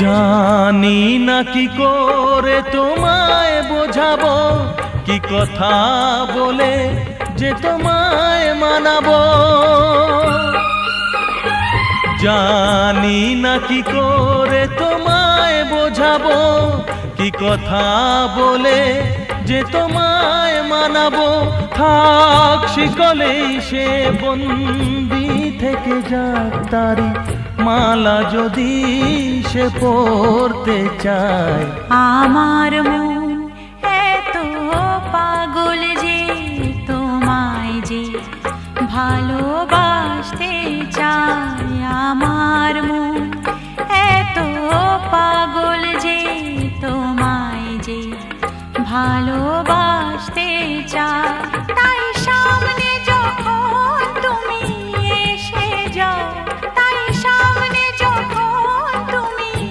জানি না কি করে তোমায় বোঝাবো, কি কথা বলে যে তোমায় মানাবো। জানি না কি করে তোমায় বোঝাবো, কি কথা বলে যে তোমায় মানাবো। থাক শিকলেই সে বন্দি থেকে যাক, তারি মালা যদি সে পড়তে চায়। আমার